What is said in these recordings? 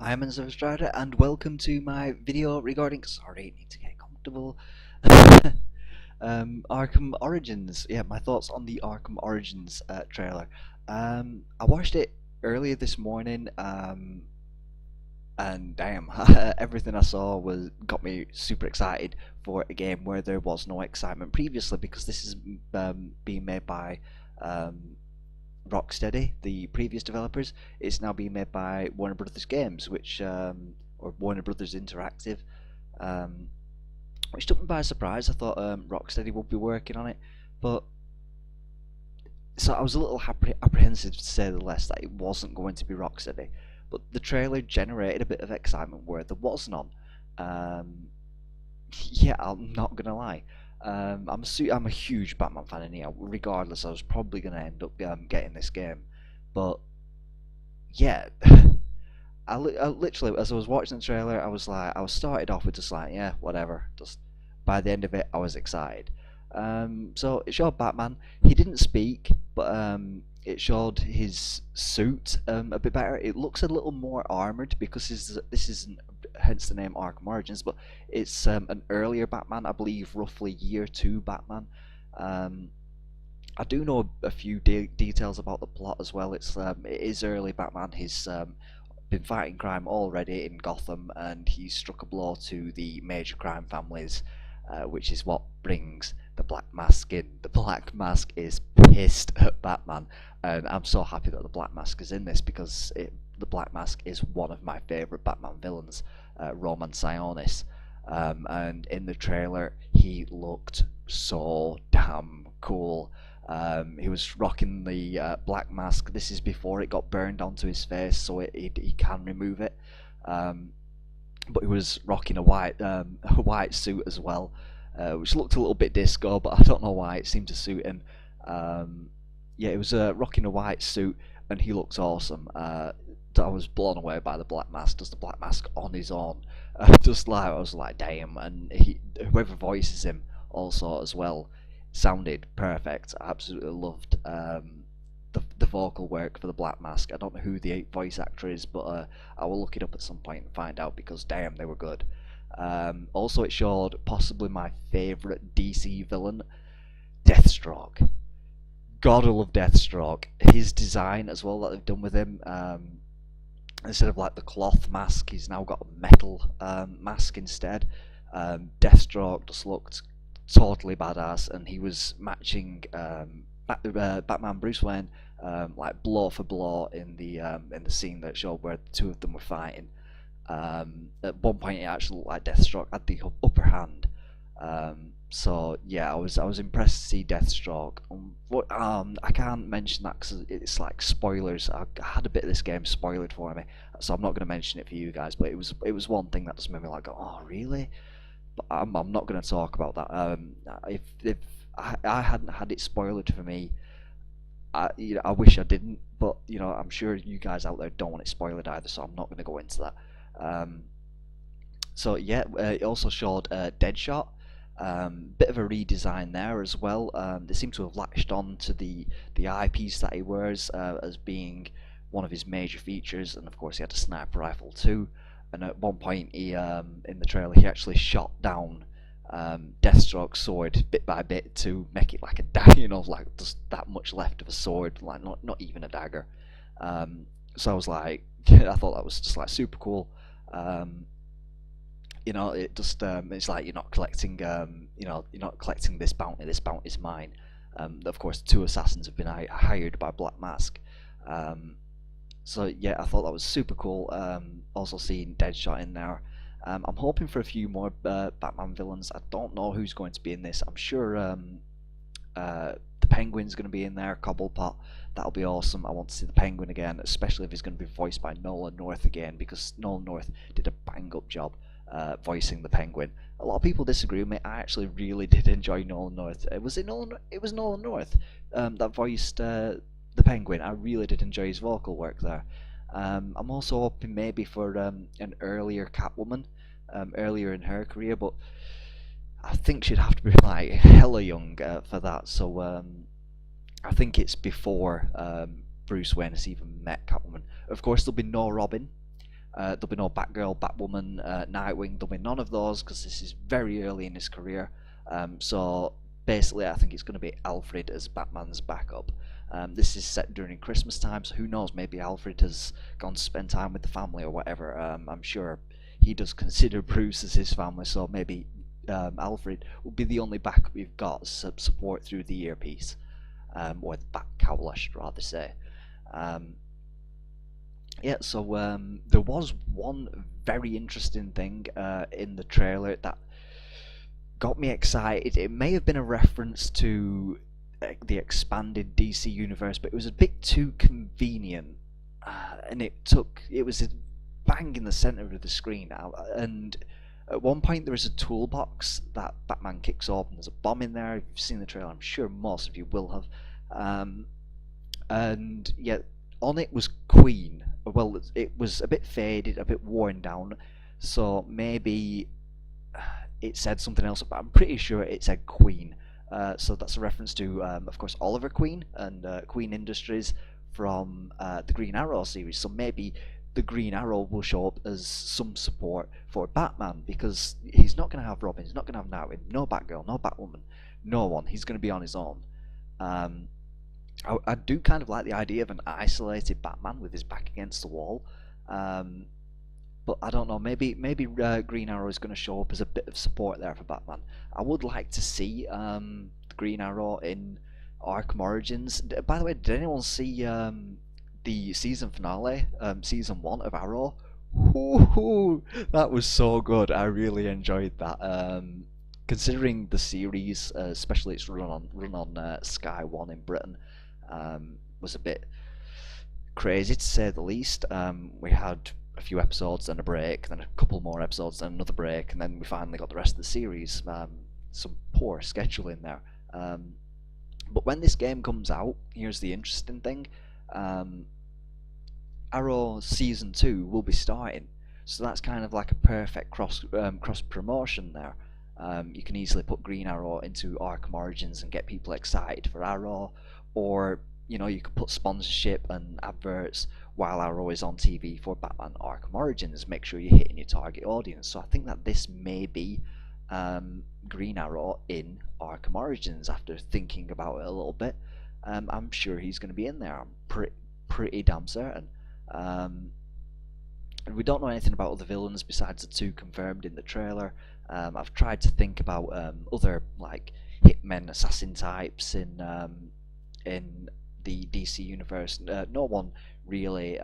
I'm Strider and welcome to my video regarding sorry, need to get comfortable. Arkham Origins. Yeah, my thoughts on the Arkham Origins trailer. I watched it earlier this morning, and damn, everything I saw was got me super excited for a game where there was no excitement previously, because this is being made by um, Rocksteady, the previous developers. It's now being made by Warner Brothers Games, or Warner Brothers Interactive, um, which took me by surprise. I thought Rocksteady would be working on it, but so I was a little apprehensive, to say the least, that it wasn't going to be Rocksteady. But the trailer generated a bit of excitement where there was none. Um, yeah, I'm not gonna lie. I'm a huge Batman fan, and yeah, regardless, I was probably gonna end up getting this game. But yeah, I literally, as I was watching the trailer, I was started off with just like, yeah, whatever. Just by the end of it, I was excited. So it showed Batman. He didn't speak, but it showed his suit a bit better. It looks a little more armored because this isn't, hence the name Arkham Origins, but it's an earlier Batman, I believe, roughly year 2 Batman. Um, I do know a few details about the plot as well. It is early Batman. He's been fighting crime already in Gotham, and he struck a blow to the major crime families, which is what brings the Black Mask in. The Black Mask is pissed at Batman, and I'm so happy that the Black Mask is in this, because the Black Mask is one of my favourite Batman villains, Roman Sionis. And in the trailer, he looked so damn cool. He was rocking the Black Mask. This is before it got burned onto his face, so he can remove it. But he was rocking a white suit as well, which looked a little bit disco, but I don't know why, it seemed to suit him. Yeah, he was rocking a white suit, and he looks awesome. I was blown away by the Black Mask. Does the Black Mask on his own? Just like, I was like, damn. And whoever voices him also as well sounded perfect. I absolutely loved the vocal work for the Black Mask. I don't know who the voice actor is, but I will look it up at some point and find out, because damn, they were good. Also, it showed possibly my favourite DC villain, Deathstroke. God, I love Deathstroke. His design as well that they've done with him. Instead of like the cloth mask, he's now got a metal mask instead. Deathstroke just looked totally badass, and he was matching Batman Bruce Wayne, like blow for blow in the scene that showed where the two of them were fighting. At one point, it actually looked like Deathstroke had the upper hand. So yeah, I was impressed to see Deathstroke. I can't mention that because it's like spoilers. I had a bit of this game spoiled for me, so I'm not going to mention it for you guys. But it was one thing that just made me like, oh really? But I'm not going to talk about that. If I hadn't had it spoiled for me, I wish I didn't. But I'm sure you guys out there don't want it spoiled either, so I'm not going to go into that. So yeah, it also showed Deadshot. Bit of a redesign there as well. They seem to have latched on to the eyepiece that he wears as being one of his major features, and of course he had a sniper rifle too. And at one point, in the trailer, he actually shot down Deathstroke's sword bit by bit to make it like a dagger, like just that much left of a sword, like not even a dagger. So I was like, I thought that was just like super cool. It just it's like you're not collecting you're not collecting this bounty's mine. Of course, 2 assassins have been hired by Black Mask. So yeah, I thought that was super cool. Also seeing Deadshot in there. I'm hoping for a few more Batman villains. I don't know who's going to be in this. I'm sure the Penguin's going to be in there, Cobblepot. That'll be awesome. I want to see the Penguin again, especially if he's going to be voiced by Nolan North again, because Nolan North did a bang-up job voicing the Penguin. A lot of people disagree with me. I actually really did enjoy Nolan North. It was Nolan North that voiced the Penguin. I really did enjoy his vocal work there. I'm also hoping maybe for an earlier Catwoman, earlier in her career, but I think she'd have to be like hella young for that. So I think it's before Bruce Wayne has even met Catwoman. Of course, there'll be no Robin. There'll be no Batgirl, Batwoman, Nightwing. There'll be none of those because this is very early in his career. So basically, I think it's going to be Alfred as Batman's backup. This is set during Christmas time, so who knows? Maybe Alfred has gone to spend time with the family or whatever. I'm sure he does consider Bruce as his family, so maybe Alfred will be the only backup we've got support through the earpiece, or the back cowl, I should rather say. Yeah, so there was one very interesting thing in the trailer that got me excited. It may have been a reference to the expanded DC universe, but it was a bit too convenient, and it was bang in the center of the screen now. And at one point there is a toolbox that Batman kicks open. There's a bomb in there. If you've seen the trailer, I'm sure most of you will have. And yeah, on it was Queen. Well, it was a bit faded, a bit worn down, so maybe it said something else, but I'm pretty sure it said Queen. So that's a reference to, of course, Oliver Queen and Queen Industries from the Green Arrow series. So maybe the Green Arrow will show up as some support for Batman, because he's not going to have Robin, he's not going to have Nightwing, no Batgirl, no Batwoman, no one. He's going to be on his own. I do kind of like the idea of an isolated Batman with his back against the wall, but I don't know, maybe Green Arrow is going to show up as a bit of support there for Batman. I would like to see the Green Arrow in Arkham Origins. By the way, did anyone see the season finale, season 1 of Arrow? Ooh, that was so good. I really enjoyed that. Considering the series, especially its run on Sky One in Britain, was a bit crazy to say the least. We had a few episodes, then a break, then a couple more episodes, then another break, and then we finally got the rest of the series. Some poor scheduling there. But when this game comes out, here's the interesting thing. Arrow Season 2 will be starting, so that's kind of like a perfect cross promotion there. You can easily put Green Arrow into Arkham Origins and get people excited for Arrow, or you could put sponsorship and adverts while Arrow is on TV for Batman Arkham Origins. Make sure you're hitting your target audience. So I think that this may be Green Arrow in Arkham Origins. After thinking about it a little bit, I'm sure he's going to be in there. I'm pretty damn certain. And we don't know anything about other villains besides the 2 confirmed in the trailer. I've tried to think about other like hitmen, assassin types in the DC universe. No one really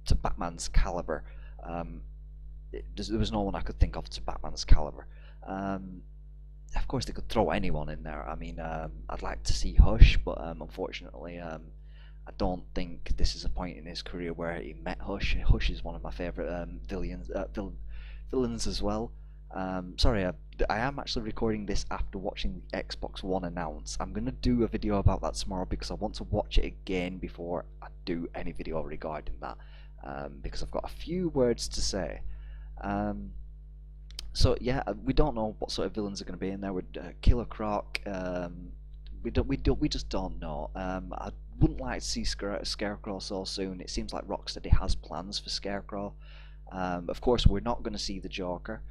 to Batman's caliber. There was no one I could think of to Batman's caliber. Of course, they could throw anyone in there. I mean, I'd like to see Hush, but unfortunately, I don't think this is a point in his career where he met Hush. Hush is one of my favourite villains as well. Sorry, I am actually recording this after watching the Xbox One announce. I'm going to do a video about that tomorrow because I want to watch it again before I do any video regarding that, because I've got a few words to say. So yeah, we don't know what sort of villains are going to be in there. With Killer Croc, we just don't know. I wouldn't like to see Scarecrow so soon. It seems like Rocksteady has plans for Scarecrow. Of course, we're not going to see the Joker,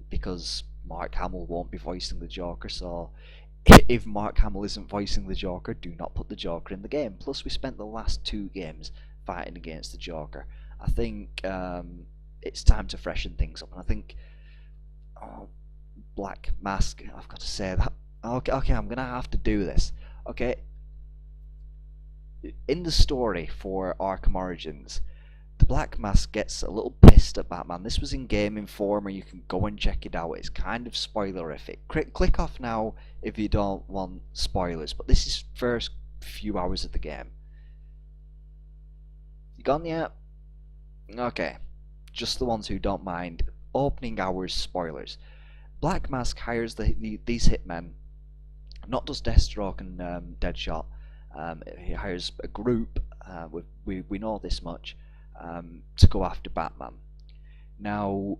because Mark Hamill won't be voicing the Joker. So if Mark Hamill isn't voicing the Joker, do not put the Joker in the game. Plus, we spent the last 2 games fighting against the Joker. I think it's time to freshen things up, and I think Black Mask, I've got to say that. Okay, I'm gonna have to do this. Okay, in the story for Arkham Origins, the Black Mask gets a little pissed at Batman. This was in Game Informer. You can go and check it out. It's kind of spoilerific. Click off now if you don't want spoilers. But this is first few hours of the game. You gone yet? Okay, just the ones who don't mind opening hours spoilers. Black Mask hires these hitmen, not just Deathstroke and Deadshot. He hires a group. We know this much. To go after Batman. Now,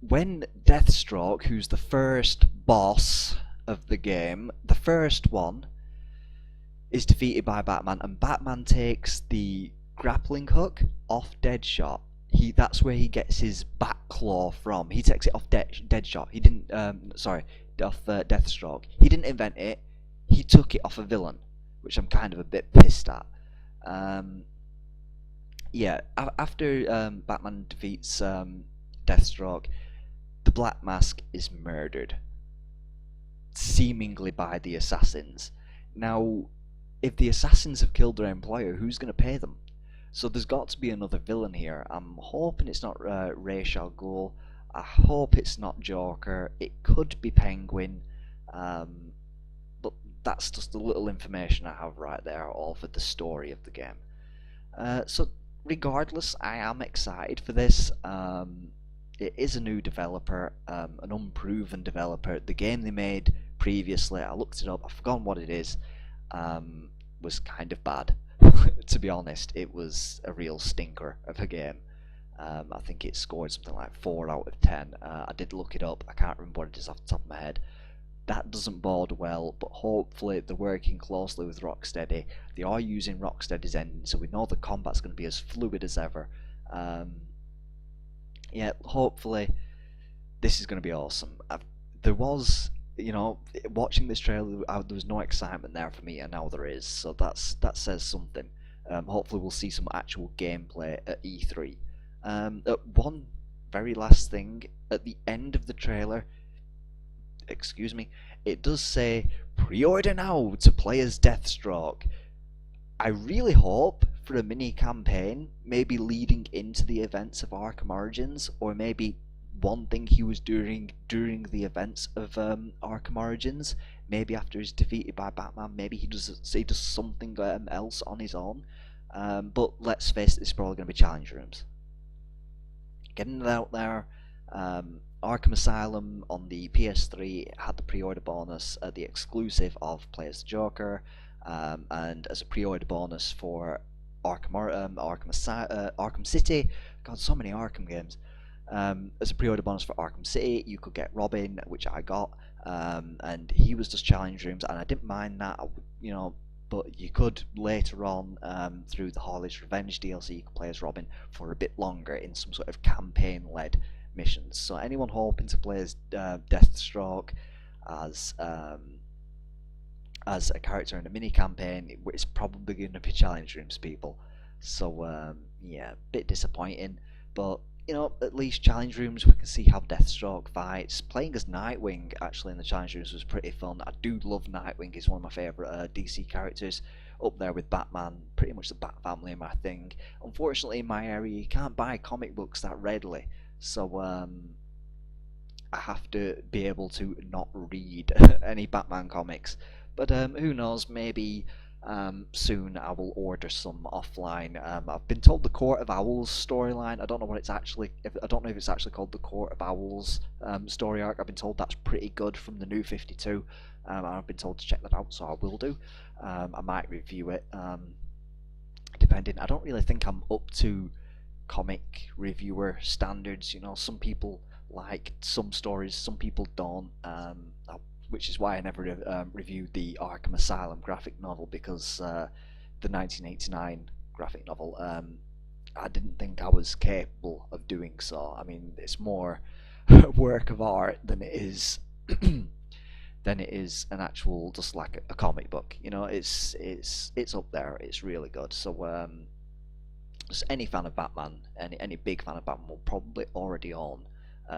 when Deathstroke, who's the first boss of the game, the first one, is defeated by Batman, and Batman takes the grappling hook off Deadshot. That's where he gets his back claw from. He takes it off Deadshot. He didn't. Sorry, off Deathstroke. He didn't invent it. He took it off a villain, which I'm kind of a bit pissed at. Um, yeah, after Batman defeats Deathstroke, the Black Mask is murdered, seemingly by the assassins. Now, if the assassins have killed their employer, who's going to pay them? So there's got to be another villain here. I'm hoping it's not Ra's al Ghul. I hope it's not Joker. It could be Penguin. But that's just the little information I have right there, all for the story of the game. So regardless, I am excited for this. It is a new developer, an unproven developer. The game they made previously, I looked it up, I've forgotten what it is, was kind of bad. To be honest, it was a real stinker of a game. I think it scored something like 4 out of 10. I did look it up, I can't remember what it is off the top of my head. That doesn't bode well, but hopefully they're working closely with Rocksteady. They are using Rocksteady's engine, so we know the combat's going to be as fluid as ever. Yeah, hopefully this is going to be awesome. There was, watching this trailer, there was no excitement there for me, and now there is, so that says something. Hopefully we'll see some actual gameplay at E3. One very last thing, at the end of the trailer, excuse me, it does say pre-order now to play as Deathstroke. I really hope for a mini campaign, maybe leading into the events of Arkham Origins, or maybe one thing he was doing during the events of Arkham Origins. Maybe after he's defeated by Batman, maybe he does something else on his own. But let's face it, it's probably going to be challenge rooms. Getting it out there. Arkham Asylum on the PS3 had the pre-order bonus, the exclusive of Play as the Joker, and as a pre-order bonus for Arkham City. God, so many Arkham games. As a pre-order bonus for Arkham City, you could get Robin, which I got, and he was just challenge rooms, and I didn't mind that, but you could later on, through the Harley's Revenge DLC, you could play as Robin for a bit longer in some sort of campaign-led missions. So anyone hoping to play as Deathstroke as a character in a mini campaign, it's probably going to be challenge rooms, people. So yeah, a bit disappointing, but at least challenge rooms we can see how Deathstroke fights. Playing as Nightwing actually in the challenge rooms was pretty fun. I do love Nightwing. He's one of my favourite DC characters, up there with Batman. Pretty much the Bat family my thing. Unfortunately in my area you can't buy comic books that readily, so I have to be able to not read any Batman comics. But who knows, maybe soon I will order some offline. I've been told the Court of Owls storyline, I don't know if it's actually called the Court of Owls story arc. I've been told that's pretty good from the New 52, and I've been told to check that out, so I will do. I might review it, depending. I don't really think I'm up to comic reviewer standards. Some people like some stories, some people don't, which is why I never reviewed the Arkham Asylum graphic novel, because the 1989 graphic novel, I didn't think I was capable of doing so. I mean, it's more work of art than it is an actual, just like a comic book. It's up there. It's really good. So just any fan of Batman, any big fan of Batman will probably already own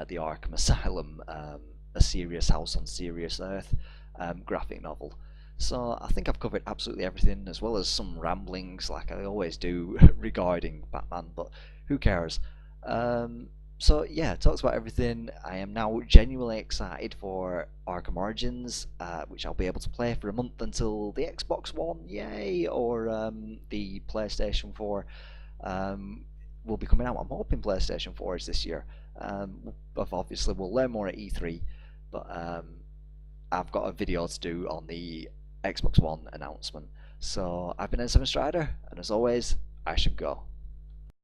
the Arkham Asylum, A Serious House on Serious Earth graphic novel. So I think I've covered absolutely everything, as well as some ramblings like I always do regarding Batman, but who cares. So yeah, talks about everything. I am now genuinely excited for Arkham Origins, which I'll be able to play for a month until the Xbox One, yay, or the PlayStation 4 will be coming out. I'm hoping PlayStation 4 is this year. Obviously we'll learn more at E3, but I've got a video to do on the Xbox One announcement. So I've been N7 Strider, and as always, I should go.